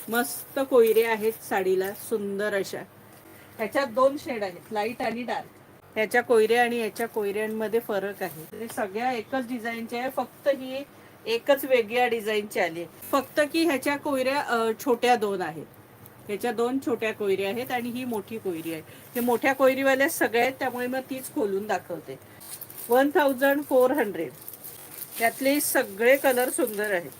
मस्त कोयरे आहेत साडीला, सुंदर अशा. ह्याच्यात 2 शेड आहेत, लाईट आणि डार्क. ह्याच्या कोयऱ्या आणि ह्याच्या कोयऱ्यांमध्ये फरक आहे. ते सगळ्या एकच डिझाईनच्या आहे, फक्त ही एकच वेगळ्या डिझाईनची आली. फक्त की ह्याच्या कोयऱ्या छोट्या 2 आहेत. ह्याच्या 2 छोट्या कोयऱ्या आहेत आणि ही मोठी कोयरी आहे. हे मोठ्या कोयरीवाल्या सगळ्या आहेत, त्यामुळे मग तीच खोलून दाखवते. 1400. त्यातले सगळे कलर सुंदर आहेत.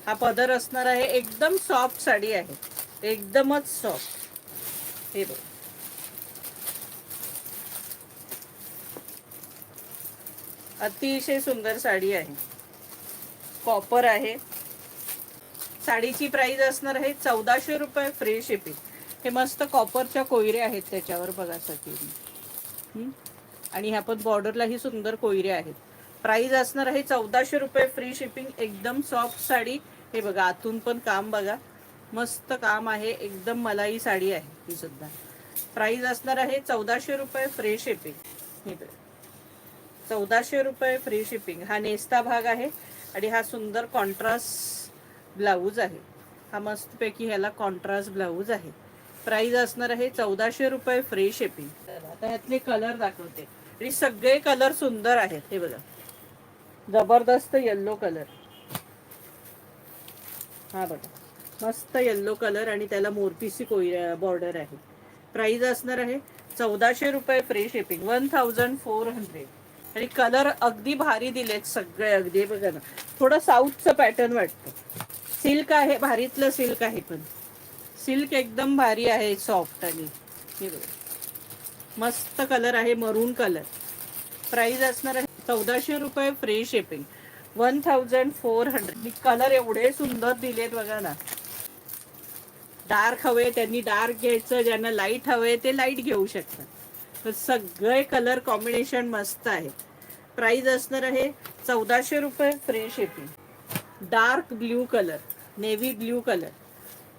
हा पदर असणार आहे, एकदम सॉफ्ट साडी आहे, एकदमच सॉफ्ट. हे बघ, अतिशय सुंदर साडी आहे, कॉपर आहे. साडीची प्राइस असणार आहे 1400 रुपये, फ्री शिपिंग. हे मस्त कॉपरच्या कोयऱ्या आहेत त्याच्यावर बघा सगळी. आणि ह्या पण बॉर्डरलाही सुंदर कोयऱ्या आहेत. प्राइस असणार आहे 1400 रुपये, फ्री शिपिंग. एकदम सॉफ्ट साडी. हे बघा, आतून पण काम बघा, मस्त काम आहे, एकदम मलाई साडी आहे ही सुद्धा. प्राइस असणार आहे 1400 रुपये, फ्री शिपिंग. हे बघा, 1400 रुपये, फ्री शिपिंग. हा नेस्ता भाग आहे आणि हा सुंदर कॉन्ट्रास्ट ब्लाऊज आहे. हा मस्तपैकी ह्याला कॉन्ट्रास्ट ब्लाऊज आहे. प्राइस असणार आहे 1400 रुपये, फ्री शिपिंग. आता ह्यातले कलर दाखवते आणि सगळे कलर सुंदर आहेत. हे बघा, जबरदस्त येल्लो कलर. हा बघा, मस्त येल्लो कलर आणि त्याला मोरपीसी बॉर्डर आहे. प्राइस असणार आहे 1400 रुपये, फ्री शिपिंग. 1400. आणि कलर अगदी भारी दिलेत सगळे, अगदी बघा ना, थोडं साऊथचं पॅटर्न वाटतं. सिल्क आहे, भारीतलं सिल्क आहे, पण सिल्क एकदम भारी आहे, सॉफ्ट. आणि हे बघा, मस्त कलर आहे, मरून कलर. प्राइस असणार आहे 1400 रुपये, फ्री शिपिंग. 1400. कलर एवढे सुंदर दिलेत बघा ना. डार्क हवे त्यांनी डार्क घ्यायचं, ज्यांना लाईट हवे ते लाईट घेऊ शकतात. तर सगळे कलर कॉम्बिनेशन मस्त आहे. प्राइस असणार आहे 1400 रुपये, free shipping. Dark blue colour, navy blue colour,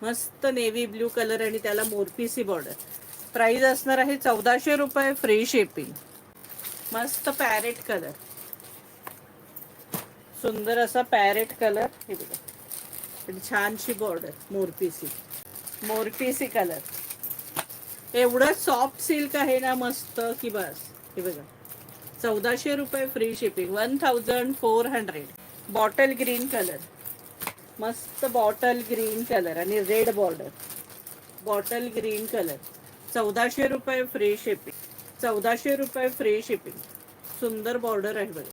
मस्त नेव्ही ब्ल्यू कलर आणि त्याला मोरपीसी बॉर्डर. प्राइस असणार आहे 1400 रुपये, फ्री शिपिंग. मस्त पॅरेट कलर, सुंदर असा पॅरेट कलर. हे बघा, छानशी बॉर्डर, मोरपीसी, मोरपीसी कलर. एवढं सॉफ्ट सिल्क आहे ना, मस्त की बस. हे बघा, 1400 रुपये, free shipping. 1400. Bottle green colour, मस्त बॉटल ग्रीन कलर आणि red border. Bottle green colour, 1400 रुपये, फ्री शिपिंग. 1400 रुपये, फ्री शिपिंग. सुंदर बॉर्डर आहे बघा.